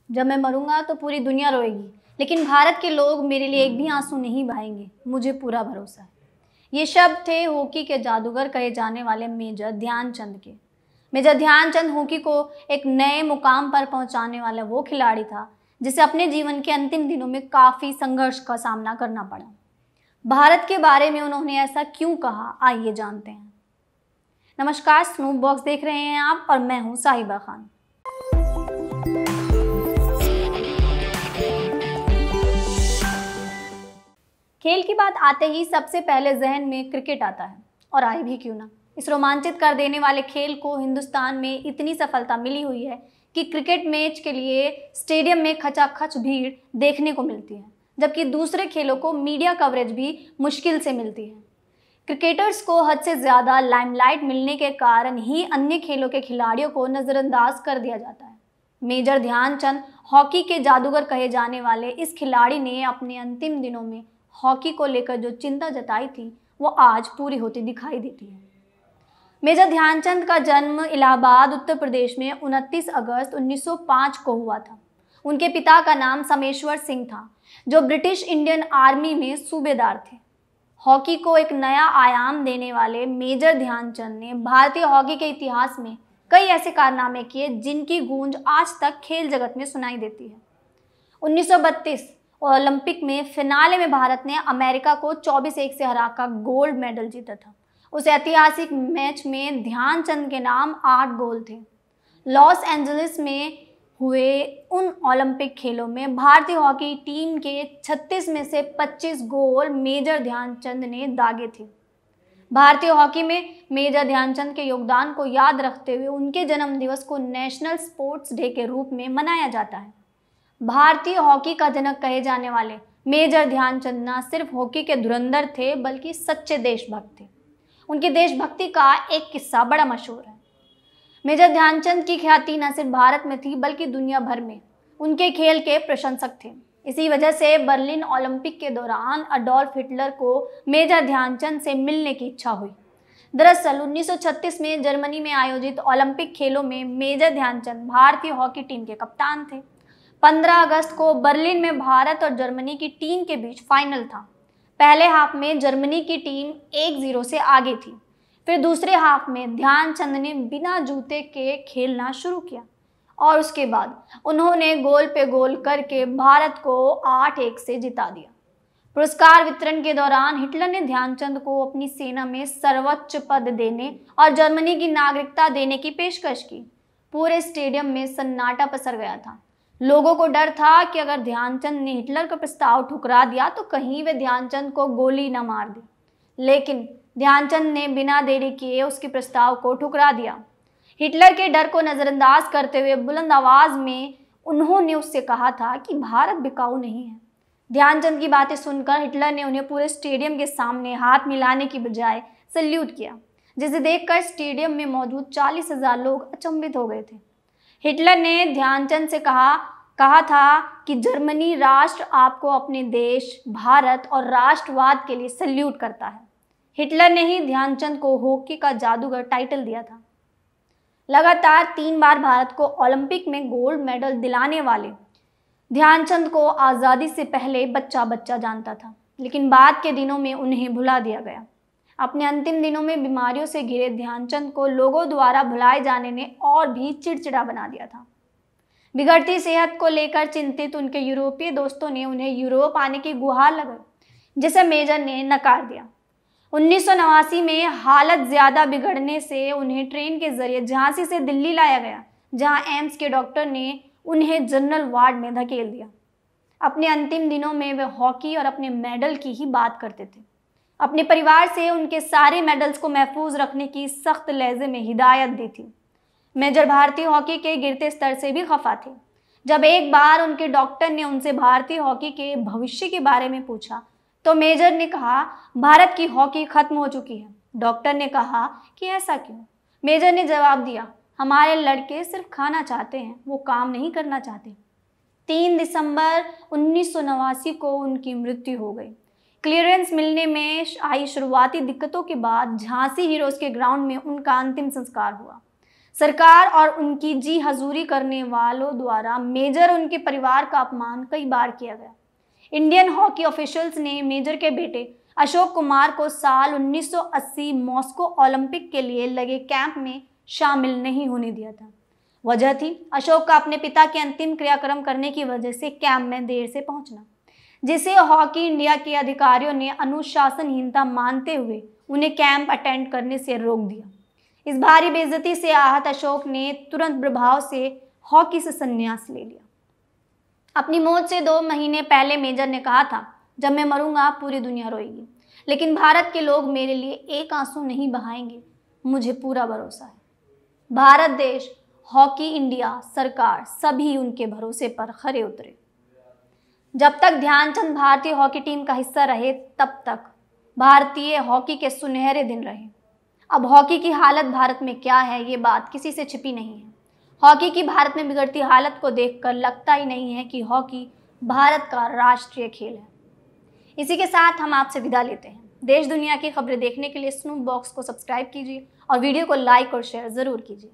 जब मैं मरूंगा तो पूरी दुनिया रोएगी, लेकिन भारत के लोग मेरे लिए एक भी आंसू नहीं बहाएंगे, मुझे पूरा भरोसा है। ये शब्द थे हॉकी के जादूगर कहे जाने वाले मेजर ध्यानचंद के। मेजर ध्यानचंद हॉकी को एक नए मुकाम पर पहुंचाने वाला वो खिलाड़ी था जिसे अपने जीवन के अंतिम दिनों में काफ़ी संघर्ष का सामना करना पड़ा। भारत के बारे में उन्होंने ऐसा क्यों कहा, आइए जानते हैं। नमस्कार, स्नूप बॉक्स देख रहे हैं आप और मैं हूं साहिबा खान। खेल की बात आते ही सबसे पहले जहन में क्रिकेट आता है, और आए भी क्यों ना। इस रोमांचित कर देने वाले खेल को हिंदुस्तान में इतनी सफलता मिली हुई है कि क्रिकेट मैच के लिए स्टेडियम में खचाखच भीड़ देखने को मिलती है, जबकि दूसरे खेलों को मीडिया कवरेज भी मुश्किल से मिलती है। क्रिकेटर्स को हद से ज़्यादा लाइमलाइट मिलने के कारण ही अन्य खेलों के खिलाड़ियों को नज़रअंदाज कर दिया जाता है। मेजर ध्यानचंद हॉकी के जादूगर कहे जाने वाले इस खिलाड़ी ने अपने अंतिम दिनों में हॉकी को लेकर जो चिंता जताई थी वो आज पूरी होती दिखाई देती है। मेजर ध्यानचंद का जन्म इलाहाबाद उत्तर प्रदेश में 29 अगस्त 1905 को हुआ था। उनके पिता का नाम समेश्वर सिंह था, जो ब्रिटिश इंडियन आर्मी में सूबेदार थे। हॉकी को एक नया आयाम देने वाले मेजर ध्यानचंद ने भारतीय हॉकी के इतिहास में कई ऐसे कारनामे किए जिनकी गूंज आज तक खेल जगत में सुनाई देती है। 1932 ओलंपिक में फिनाले में भारत ने अमेरिका को 24-1 से हराकर गोल्ड मेडल जीता था। उस ऐतिहासिक मैच में ध्यानचंद के नाम 8 गोल थे। लॉस एंजलिस में हुए उन ओलंपिक खेलों में भारतीय हॉकी टीम के 36 में से 25 गोल मेजर ध्यानचंद ने दागे थे। भारतीय हॉकी में मेजर ध्यानचंद के योगदान को याद रखते हुए उनके जन्मदिवस को नेशनल स्पोर्ट्स डे के रूप में मनाया जाता है। भारतीय हॉकी का जनक कहे जाने वाले मेजर ध्यानचंद न सिर्फ हॉकी के धुरंधर थे बल्कि सच्चे देशभक्त थे। उनकी देशभक्ति का एक किस्सा बड़ा मशहूर है। मेजर ध्यानचंद की ख्याति न सिर्फ भारत में थी बल्कि दुनिया भर में उनके खेल के प्रशंसक थे। इसी वजह से बर्लिन ओलंपिक के दौरान अडोल्फ हिटलर को मेजर ध्यानचंद से मिलने की इच्छा हुई। दरअसल 1936 में जर्मनी में आयोजित ओलंपिक खेलों में मेजर ध्यानचंद भारतीय हॉकी टीम के कप्तान थे। 15 अगस्त को बर्लिन में भारत और जर्मनी की टीम के बीच फाइनल था। पहले हाफ में जर्मनी की टीम 1-0 से आगे थी। फिर दूसरे हाफ में ध्यानचंद ने बिना जूते के खेलना शुरू किया और उसके बाद उन्होंने गोल पे गोल करके भारत को 8-1 से जिता दिया। पुरस्कार वितरण के दौरान हिटलर ने ध्यानचंद को अपनी सेना में सर्वोच्च पद देने और जर्मनी की नागरिकता देने की पेशकश की। पूरे स्टेडियम में सन्नाटा पसर गया था। लोगों को डर था कि अगर ध्यानचंद ने हिटलर का प्रस्ताव ठुकरा दिया तो कहीं वे ध्यानचंद को गोली न मार दे, लेकिन ध्यानचंद ने बिना देरी किए उसके प्रस्ताव को ठुकरा दिया। हिटलर के डर को नज़रअंदाज करते हुए बुलंद आवाज़ में उन्होंने उससे कहा था कि भारत बिकाऊ नहीं है। ध्यानचंद की बातें सुनकर हिटलर ने उन्हें पूरे स्टेडियम के सामने हाथ मिलाने की बजाय सल्यूट किया, जिसे देखकर स्टेडियम में मौजूद 40,000 लोग अचंभित हो गए थे। हिटलर ने ध्यानचंद से कहा था कि जर्मनी राष्ट्र आपको अपने देश भारत और राष्ट्रवाद के लिए सल्यूट करता है। हिटलर ने ही ध्यानचंद को हॉकी का जादूगर टाइटल दिया था। लगातार 3 बार भारत को ओलंपिक में गोल्ड मेडल दिलाने वाले ध्यानचंद को आज़ादी से पहले बच्चा बच्चा जानता था, लेकिन बाद के दिनों में उन्हें भुला दिया गया। अपने अंतिम दिनों में बीमारियों से घिरे ध्यानचंद को लोगों द्वारा भुलाए जाने ने और भी चिड़चिड़ा बना दिया था। बिगड़ती सेहत को लेकर चिंतित उनके यूरोपीय दोस्तों ने उन्हें यूरोप आने की गुहार लगाई, जिसे मेजर ने नकार दिया। 1989 में हालत ज़्यादा बिगड़ने से उन्हें ट्रेन के जरिए झांसी से दिल्ली लाया गया, जहां एम्स के डॉक्टर ने उन्हें जनरल वार्ड में धकेल दिया। अपने अंतिम दिनों में वे हॉकी और अपने मेडल की ही बात करते थे। अपने परिवार से उनके सारे मेडल्स को महफूज रखने की सख्त लहजे में हिदायत दी थी। मेजर भारतीय हॉकी के गिरते स्तर से भी खफा थे। जब एक बार उनके डॉक्टर ने उनसे भारतीय हॉकी के भविष्य के बारे में पूछा तो मेजर ने कहा, भारत की हॉकी खत्म हो चुकी है। डॉक्टर ने कहा कि ऐसा क्यों? मेजर ने जवाब दिया, हमारे लड़के सिर्फ खाना चाहते हैं, वो काम नहीं करना चाहते। 3 दिसंबर 1989 को उनकी मृत्यु हो गई। क्लियरेंस मिलने में आई शुरुआती दिक्कतों के बाद झांसी हीरोज़ के ग्राउंड में उनका अंतिम संस्कार हुआ। सरकार और उनकी जी हजूरी करने वालों द्वारा मेजर और उनके परिवार का अपमान कई बार किया गया। इंडियन हॉकी ऑफिशियल्स ने मेजर के बेटे अशोक कुमार को साल 1980 मॉस्को ओलंपिक के लिए लगे कैंप में शामिल नहीं होने दिया था। वजह थी अशोक का अपने पिता के अंतिम क्रियाक्रम करने की वजह से कैंप में देर से पहुंचना, जिसे हॉकी इंडिया के अधिकारियों ने अनुशासनहीनता मानते हुए उन्हें कैंप अटेंड करने से रोक दिया। इस भारी बेइज्जती से आहत अशोक ने तुरंत प्रभाव से हॉकी से संन्यास ले लिया। अपनी मौत से 2 महीने पहले मेजर ने कहा था, जब मैं मरूंगा पूरी दुनिया रोएगी, लेकिन भारत के लोग मेरे लिए एक आंसू नहीं बहाएंगे, मुझे पूरा भरोसा है। भारत देश, हॉकी इंडिया, सरकार सभी उनके भरोसे पर खरे उतरे। जब तक ध्यानचंद भारतीय हॉकी टीम का हिस्सा रहे, तब तक भारतीय हॉकी के सुनहरे दिन रहे। अब हॉकी की हालत भारत में क्या है, ये बात किसी से छिपी नहीं है। हॉकी की भारत में बिगड़ती हालत को देखकर लगता ही नहीं है कि हॉकी भारत का राष्ट्रीय खेल है। इसी के साथ हम आपसे विदा लेते हैं। देश दुनिया की खबरें देखने के लिए स्नूप बॉक्स को सब्सक्राइब कीजिए और वीडियो को लाइक और शेयर ज़रूर कीजिए।